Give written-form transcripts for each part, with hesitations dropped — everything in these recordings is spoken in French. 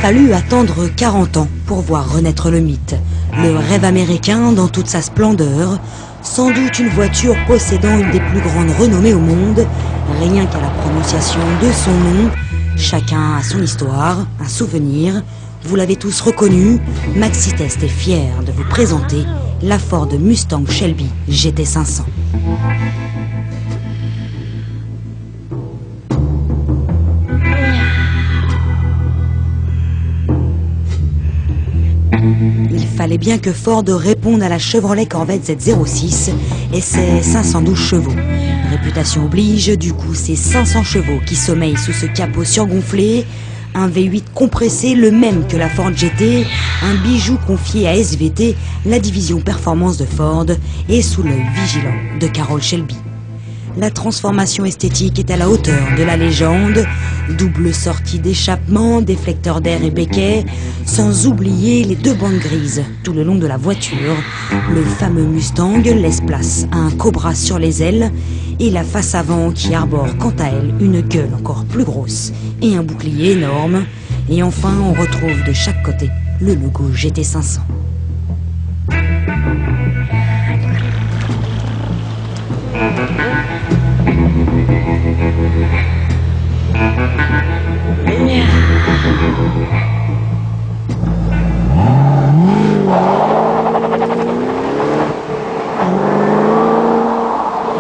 fallu attendre 40 ans pour voir renaître le mythe. Le rêve américain dans toute sa splendeur, sans doute une voiture possédant une des plus grandes renommées au monde, rien qu'à la prononciation de son nom. Chacun a son histoire, un souvenir. Vous l'avez tous reconnu, Maxi Test est fier de vous présenter la Ford Mustang Shelby GT500. Il fallait bien que Ford réponde à la Chevrolet Corvette Z06 et ses 512 chevaux. Réputation oblige, du coup c'est 500 chevaux qui sommeillent sous ce capot surgonflé. Un V8 compressé, le même que la Ford GT, un bijou confié à SVT, la division performance de Ford, et sous l'œil vigilant de Carroll Shelby. La transformation esthétique est à la hauteur de la légende. Double sortie d'échappement, déflecteur d'air et béquet, sans oublier les deux bandes grises tout le long de la voiture. Le fameux Mustang laisse place à un Cobra sur les ailes et la face avant qui arbore quant à elle une gueule encore plus grosse et un bouclier énorme. Et enfin, on retrouve de chaque côté le logo GT500.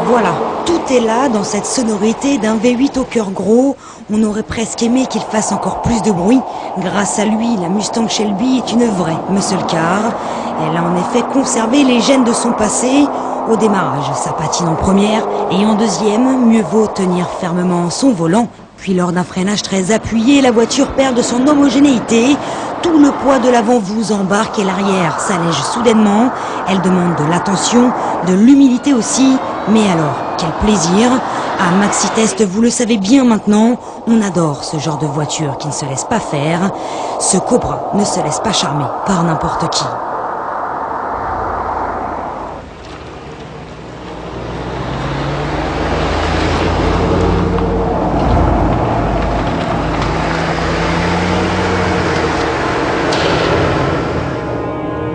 Voilà, tout est là dans cette sonorité d'un V8 au cœur gros. On aurait presque aimé qu'il fasse encore plus de bruit. Grâce à lui, la Mustang Shelby est une vraie muscle car. Elle a en effet conservé les gènes de son passé. Au démarrage, ça patine en première et en deuxième, mieux vaut tenir fermement son volant. Puis lors d'un freinage très appuyé, la voiture perd de son homogénéité. Tout le poids de l'avant vous embarque et l'arrière s'allège soudainement. Elle demande de l'attention, de l'humilité aussi. Mais alors, quel plaisir! À Maxi Test, vous le savez bien maintenant, on adore ce genre de voiture qui ne se laisse pas faire. Ce Cobra ne se laisse pas charmer par n'importe qui.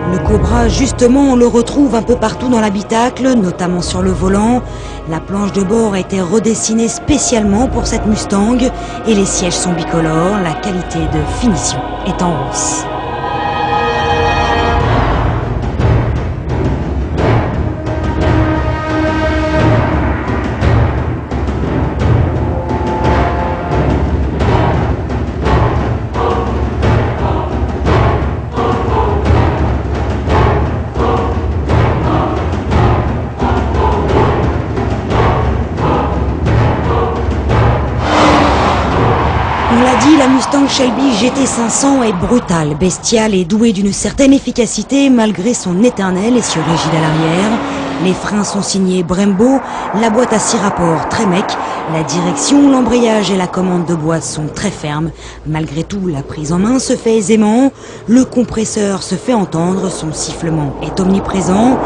Le Cobra, justement, on le retrouve un peu partout dans l'habitacle, notamment sur le volant. La planche de bord a été redessinée spécialement pour cette Mustang et les sièges sont bicolores. La qualité de finition est en hausse. On l'a dit, la Mustang Shelby GT500 est brutale, bestiale et douée d'une certaine efficacité malgré son éternel essieu rigide à l'arrière. Les freins sont signés Brembo, la boîte à 6 rapports Tremec, la direction, l'embrayage et la commande de boîte sont très fermes. Malgré tout, la prise en main se fait aisément, le compresseur se fait entendre, son sifflement est omniprésent.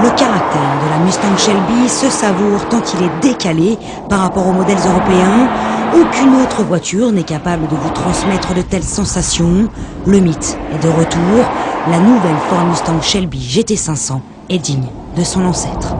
Le caractère de la Mustang Shelby se savoure tant il est décalé par rapport aux modèles européens. Aucune autre voiture n'est capable de vous transmettre de telles sensations. Le mythe est de retour. La nouvelle Ford Mustang Shelby GT500 est digne de son ancêtre.